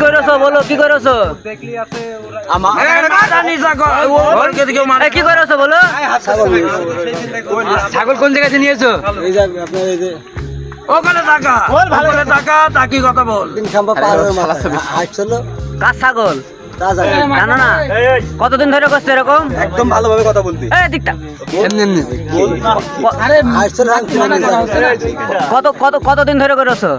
করেছো বলো, কি করেছো? কি করেছো বলো? ছাগল কোন জায়গাতে নিয়েছো? ওখানে টাকা, ওখানে টাকা, টাকি কথা বল। কার ছাগল জানো না? কতদিন ধরে করছো এরকম? একদম ভালোভাবে কথা বলতি। কতদিন ধরে করেছো?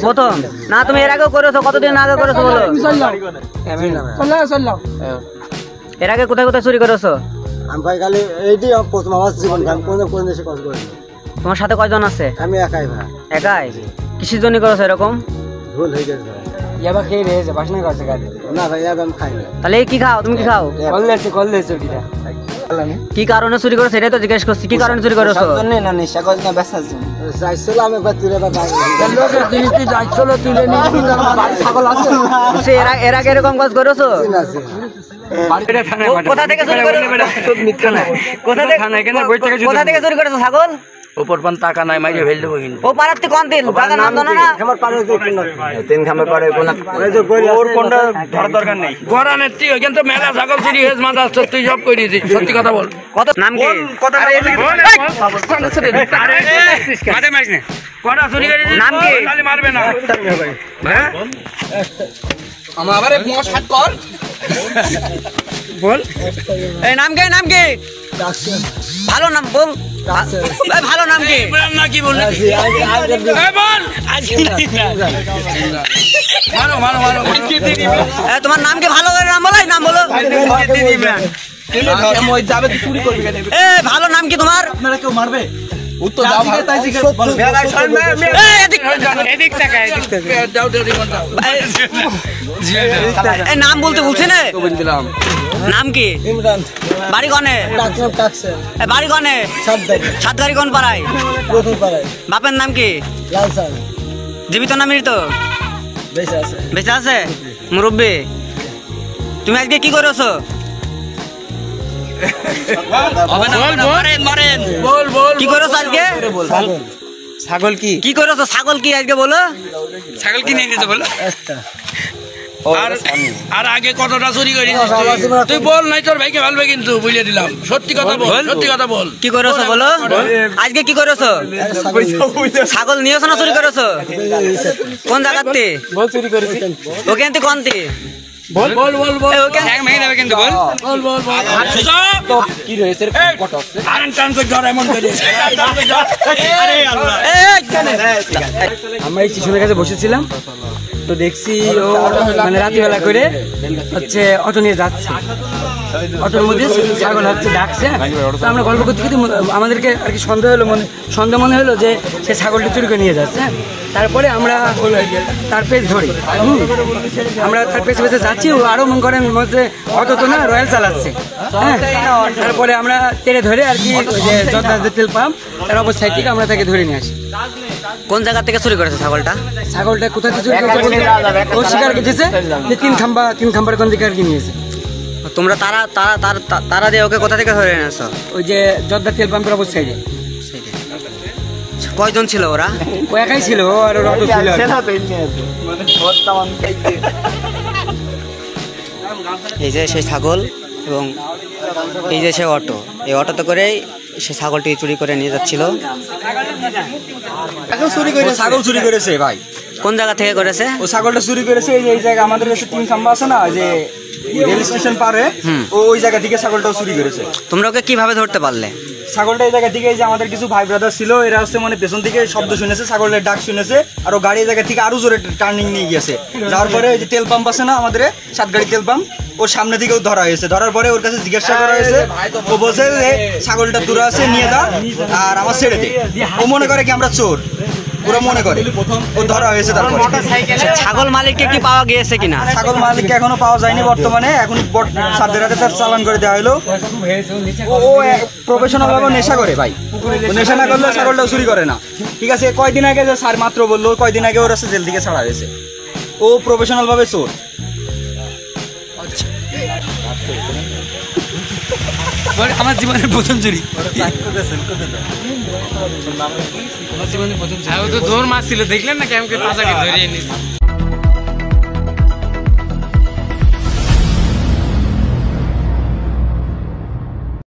প্রথম না, তুমি এর আগেও করেছো? কতদিন আগে করেছো বলো? এর আগে কোথায় কোথায় চুরি করেছো? তোমার সাথে কয়জন আছে? আমি একাই ভাই। একাই? কিসের জন্য করেছো এরকম? ভুল হয়ে গেছে ভাই। ইয়াবা খেয়ে রয়েছে, বাসনা করছে গাড়ি। না ভাই, ইয়াবা আমি খাই না। তাহলে কি খাও? তুমি কি খাও? কি কারণে চুরি করেছো সেটাই তো জিজ্ঞেস করছি। কি কারণে চুরি করেছো? না নেশা করি না, বেসার জন্য যাইছিল। আমি একবার তুলে ছাগল আছে। এর আগে এরকম কাজ করেছো? কোথা থেকে চুরি করেছো? কোথা থেকে চুরি করেছো ছাগল? উপর পান টাকা নাই, মাইরে ফেল দেবো কিন্তু। ও পারাতে কোন দিন টাকা নাম জানো না? আমার পারে তিন খামের পারে ওর কোনটা ধর দরকার নেই। গরানে তুই ওখান তো মেলা ছাগল চুরি হয়েছে, মাথা তুই সব করে দিয়েছিস। সত্যি কথা বল। কত নাম কি? কথা মাঝে মাইস না, কটা চুরি করে নাম কি? খালি মারবে না। হ্যাঁ আমার আবার মোষ হাত কর বল। এই নাম কি? নাম কি? ভালো নাম বল। ভালো নাম কি? না কি বল মারো মারো মারো। তোমার নাম কি? ভালো করে নাম বলো। নাম বলো। যাবে চুরি করবি কেন? ভালো নাম কি তোমার? আপনারা কেউ মারবে? উত্তর দাও। নাম বলতে বলছি না। নাম কি? ইমরান। বাড়ি কনে? বাড়ি কনে? সাতগাড়ি কোন পাড়ায়? বাপের নাম কি? জীবিত না মৃত? বেঁচে আছে। মুরব্বী, তুমি আজকে কি করেছো? কি করেছো আজকে? ছাগল কি কি করেছো? ছাগল কি আজকে বলো? ছাগল কি নিয়ে নিয়েছে বলো। আর আগে কতটা চুরি করিস তুই বল, নাই তোর ভাইকে ভালবে কিন্তু বুঝিয়ে দিলাম। সত্যি কথা বল, সত্যি কথা বল। কি করেছো বলো? আজকে কি করেছো? ছাগল নিয়েছো না চুরি করেছো? কোন জায়গাতে? ওখান থেকে কোনটি? বল বল বল বল। ভেঙে যাবে কিন্তু বল বল বল বল। কি রয়েছে? আমরা এই স্টেশনের কাছে বসেছিলাম, তো দেখছি ও মানে রাত্রিবেলা করে হচ্ছে অটো নিয়ে যাচ্ছে। অটোর মধ্যে ছাগল হচ্ছে ডাকছে। তো আমরা গল্প করতে করতে আমাদেরকে আর কি সন্দেহ মনে হলো যে সে ছাগলটা চুরি করে নিয়ে যাচ্ছে। তারপরে আমরা তার পেছ ধরি। আমরা তার পেছে পেছে যাচ্ছি। ও আরও মনে করেন মধ্যে অটো তো না, রয়্যাল চালাচ্ছে। হ্যাঁ, তারপরে আমরা তেড়ে ধরে আর কি ওই যে যথাযথ তেল পাম্প তার অপর সাইড থেকে আমরা তাকে ধরে নিয়ে আসি। কোন জায়গা থেকে চুরি করেছে ছাগলটা? ছাগলটা কোথা থেকে চুরি করেছে ও স্বীকার করেছে যে তিন খাম্বার কোন দিকে আর কি নিয়েছে। তোমরা তারা দিয়ে ওকে কোথা থেকে ধরে এনেছো? ওই যে জর্দা তেল পাম্পের অপর সাইডে। কয়জন ছিল ওরা? ও একাই ছিল, আর ওর অটো ছিল। এই যে সেই ছাগল এবং এই যে সে অটো, এই অটোতে করেই সে ছাগলটি চুরি করে নিয়ে যাচ্ছিল। ছাগল চুরি করেছে ভাই। কোন জায়গা থেকে করেছে? ও ছাগলটা চুরি করেছে এই জায়গা আমাদের কাছে তিন খাম্বা আছে না, যে রেল স্টেশন পারে, ও ওই জায়গা থেকে ছাগলটাও চুরি করেছে। তোমরা ওকে কিভাবে ধরতে পারলে? ছাগলটা এই জায়গা থেকে, এই যে আমাদের কিছু ভাই ব্রাদার ছিল, এরা হচ্ছে মানে পেছন থেকে শব্দ শুনেছে, ছাগলের ডাক শুনেছে, আর ও গাড়ি এই জায়গা থেকে আরো জোরে টার্নিং নিয়ে গেছে। যাওয়ার পরে ওই যে তেল পাম্প আছে না আমাদের, সাতগাড়ি তেল পাম্প, ওর সামনে থেকেও ধরা হয়েছে। ধরার পরে ওর কাছে জিজ্ঞাসা করা হয়েছে, ও বলছে যে ছাগলটা দূরে আছে, নিয়ে যা আর আমার ছেড়ে দে। ও মনে করে কি আমরা চোর, ওরা মনে করে। ও ধরা হয়েছে। তারপর ছাগল মালিককে কি পাওয়া গিয়েছে কিনা? ছাগল মালিককে এখনো পাওয়া যায়নি বর্তমানে। এখন সাদের হাতে তার চালান করে দেওয়া হলো। ও প্রফেশনাল ভাবে নেশা করে ভাই, নেশা না করলে ছাগলটাও চুরি করে না। ঠিক আছে, কয়দিন আগে যে স্যার মাত্র বললো, কয়দিন আগে ওর আছে জেল থেকে ছাড়া হয়েছে। ও প্রফেশনাল ভাবে চোর। আমার জীবনের প্রথম চুরি। জীবনে প্রথম, তো জোর মাছ ছিল দেখলেন না, কেমন ধরে নিয়েছে।